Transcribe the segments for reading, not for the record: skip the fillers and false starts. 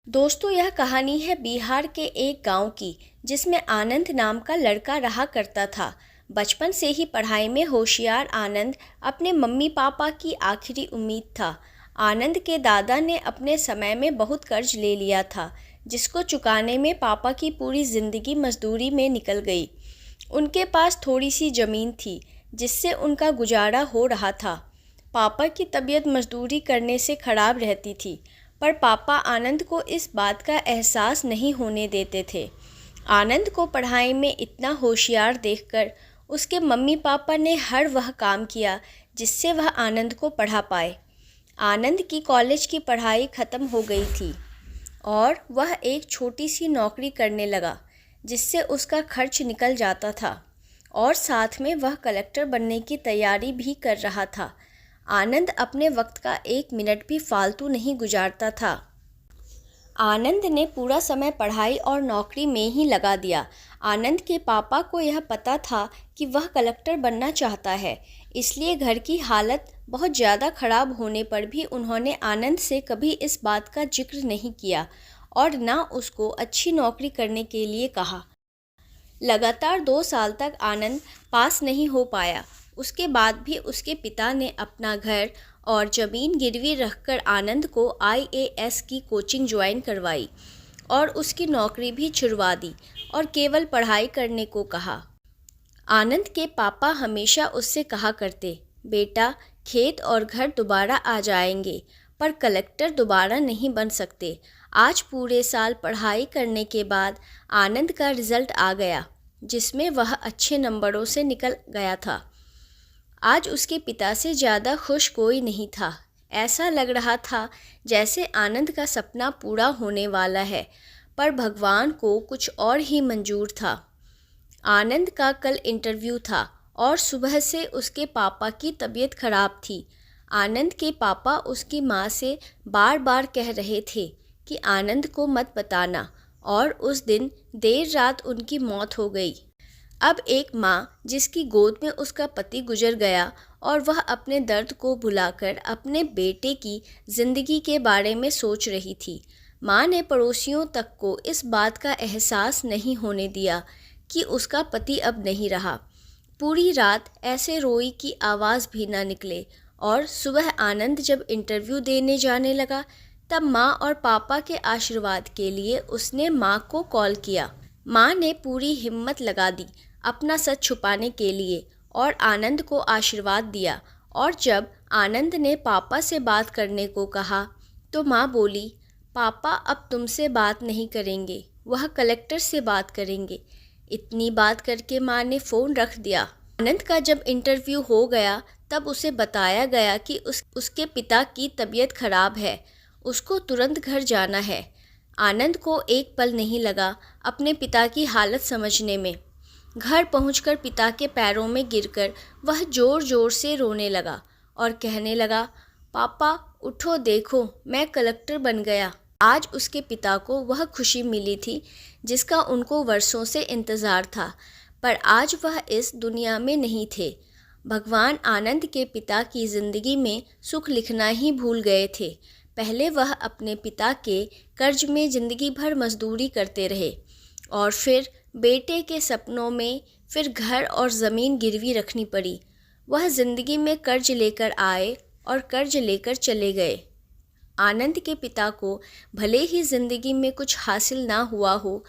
दोस्तों, यह कहानी है बिहार के एक गांव की, जिसमें आनंद नाम का लड़का रहा करता था। बचपन से ही पढ़ाई में होशियार आनंद अपने मम्मी पापा की आखिरी उम्मीद था। आनंद के दादा ने अपने समय में बहुत कर्ज ले लिया था, जिसको चुकाने में पापा की पूरी ज़िंदगी मजदूरी में निकल गई। उनके पास थोड़ी सी ज़मीन थी, जिससे उनका गुजारा हो रहा था। पापा की तबीयत मजदूरी करने से ख़राब रहती थी, पर पापा आनंद को इस बात का एहसास नहीं होने देते थे। आनंद को पढ़ाई में इतना होशियार देखकर उसके मम्मी पापा ने हर वह काम किया जिससे वह आनंद को पढ़ा पाए। आनंद की कॉलेज की पढ़ाई ख़त्म हो गई थी और वह एक छोटी सी नौकरी करने लगा, जिससे उसका खर्च निकल जाता था और साथ में वह कलेक्टर बनने की तैयारी भी कर रहा था। आनंद अपने वक्त का एक मिनट भी फालतू नहीं गुजारता था। आनंद ने पूरा समय पढ़ाई और नौकरी में ही लगा दिया। आनंद के पापा को यह पता था कि वह कलेक्टर बनना चाहता है, इसलिए घर की हालत बहुत ज़्यादा ख़राब होने पर भी उन्होंने आनंद से कभी इस बात का जिक्र नहीं किया और ना उसको अच्छी नौकरी करने के लिए कहा। लगातार 2 साल तक आनंद पास नहीं हो पाया। उसके बाद भी उसके पिता ने अपना घर और ज़मीन गिरवी रखकर आनंद को IAS की कोचिंग ज्वाइन करवाई और उसकी नौकरी भी छुड़वा दी और केवल पढ़ाई करने को कहा। आनंद के पापा हमेशा उससे कहा करते, बेटा, खेत और घर दोबारा आ जाएंगे, पर कलेक्टर दोबारा नहीं बन सकते। आज पूरे साल पढ़ाई करने के बाद आनंद का रिज़ल्ट आ गया, जिसमें वह अच्छे नंबरों से निकल गया था। आज उसके पिता से ज़्यादा खुश कोई नहीं था। ऐसा लग रहा था जैसे आनंद का सपना पूरा होने वाला है, पर भगवान को कुछ और ही मंजूर था। आनंद का कल इंटरव्यू था और सुबह से उसके पापा की तबीयत खराब थी। आनंद के पापा उसकी माँ से बार बार कह रहे थे कि आनंद को मत बताना, और उस दिन देर रात उनकी मौत हो गई। अब एक माँ जिसकी गोद में उसका पति गुजर गया और वह अपने दर्द को भुलाकर अपने बेटे की ज़िंदगी के बारे में सोच रही थी। माँ ने पड़ोसियों तक को इस बात का एहसास नहीं होने दिया कि उसका पति अब नहीं रहा। पूरी रात ऐसे रोई कि आवाज़ भी ना निकले, और सुबह आनंद जब इंटरव्यू देने जाने लगा, तब माँ और पापा के आशीर्वाद के लिए उसने माँ को कॉल किया। माँ ने पूरी हिम्मत लगा दी अपना सच छुपाने के लिए और आनंद को आशीर्वाद दिया। और जब आनंद ने पापा से बात करने को कहा, तो माँ बोली, पापा अब तुमसे बात नहीं करेंगे, वह कलेक्टर से बात करेंगे। इतनी बात करके माँ ने फ़ोन रख दिया। आनंद का जब इंटरव्यू हो गया, तब उसे बताया गया कि उसके पिता की तबीयत खराब है, उसको तुरंत घर जाना है। आनंद को एक पल नहीं लगा अपने पिता की हालत समझने में। घर पहुंचकर पिता के पैरों में गिरकर वह ज़ोर ज़ोर से रोने लगा और कहने लगा, पापा उठो, देखो मैं कलेक्टर बन गया। आज उसके पिता को वह खुशी मिली थी जिसका उनको वर्षों से इंतज़ार था, पर आज वह इस दुनिया में नहीं थे। भगवान आनंद के पिता की ज़िंदगी में सुख लिखना ही भूल गए थे। पहले वह अपने पिता के कर्ज में ज़िंदगी भर मजदूरी करते रहे और फिर बेटे के सपनों में फिर घर और ज़मीन गिरवी रखनी पड़ी। वह ज़िंदगी में कर्ज लेकर आए और कर्ज लेकर चले गए। आनंद के पिता को भले ही ज़िंदगी में कुछ हासिल ना हुआ हो,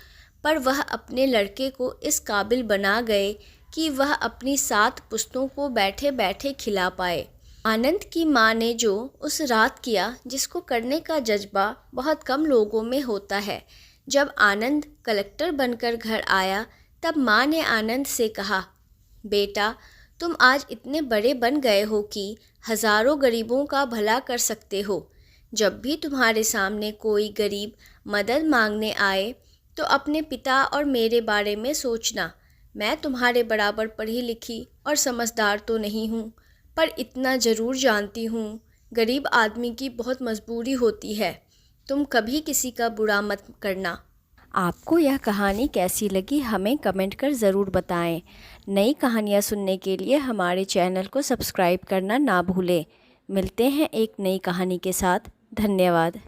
पर वह अपने लड़के को इस काबिल बना गए कि वह अपनी 7 पुश्तों को बैठे बैठे खिला पाए। आनंद की माँ ने जो उस रात किया, जिसको करने का जज्बा बहुत कम लोगों में होता है। जब आनंद कलेक्टर बनकर घर आया, तब माँ ने आनंद से कहा, बेटा, तुम आज इतने बड़े बन गए हो कि हज़ारों गरीबों का भला कर सकते हो। जब भी तुम्हारे सामने कोई गरीब मदद मांगने आए, तो अपने पिता और मेरे बारे में सोचना। मैं तुम्हारे बराबर पढ़ी लिखी और समझदार तो नहीं हूँ, पर इतना ज़रूर जानती हूँ, गरीब आदमी की बहुत मजबूरी होती है। तुम कभी किसी का बुरा मत करना। आपको यह कहानी कैसी लगी हमें कमेंट कर ज़रूर बताएं। नई कहानियाँ सुनने के लिए हमारे चैनल को सब्सक्राइब करना ना भूलें। मिलते हैं एक नई कहानी के साथ। धन्यवाद।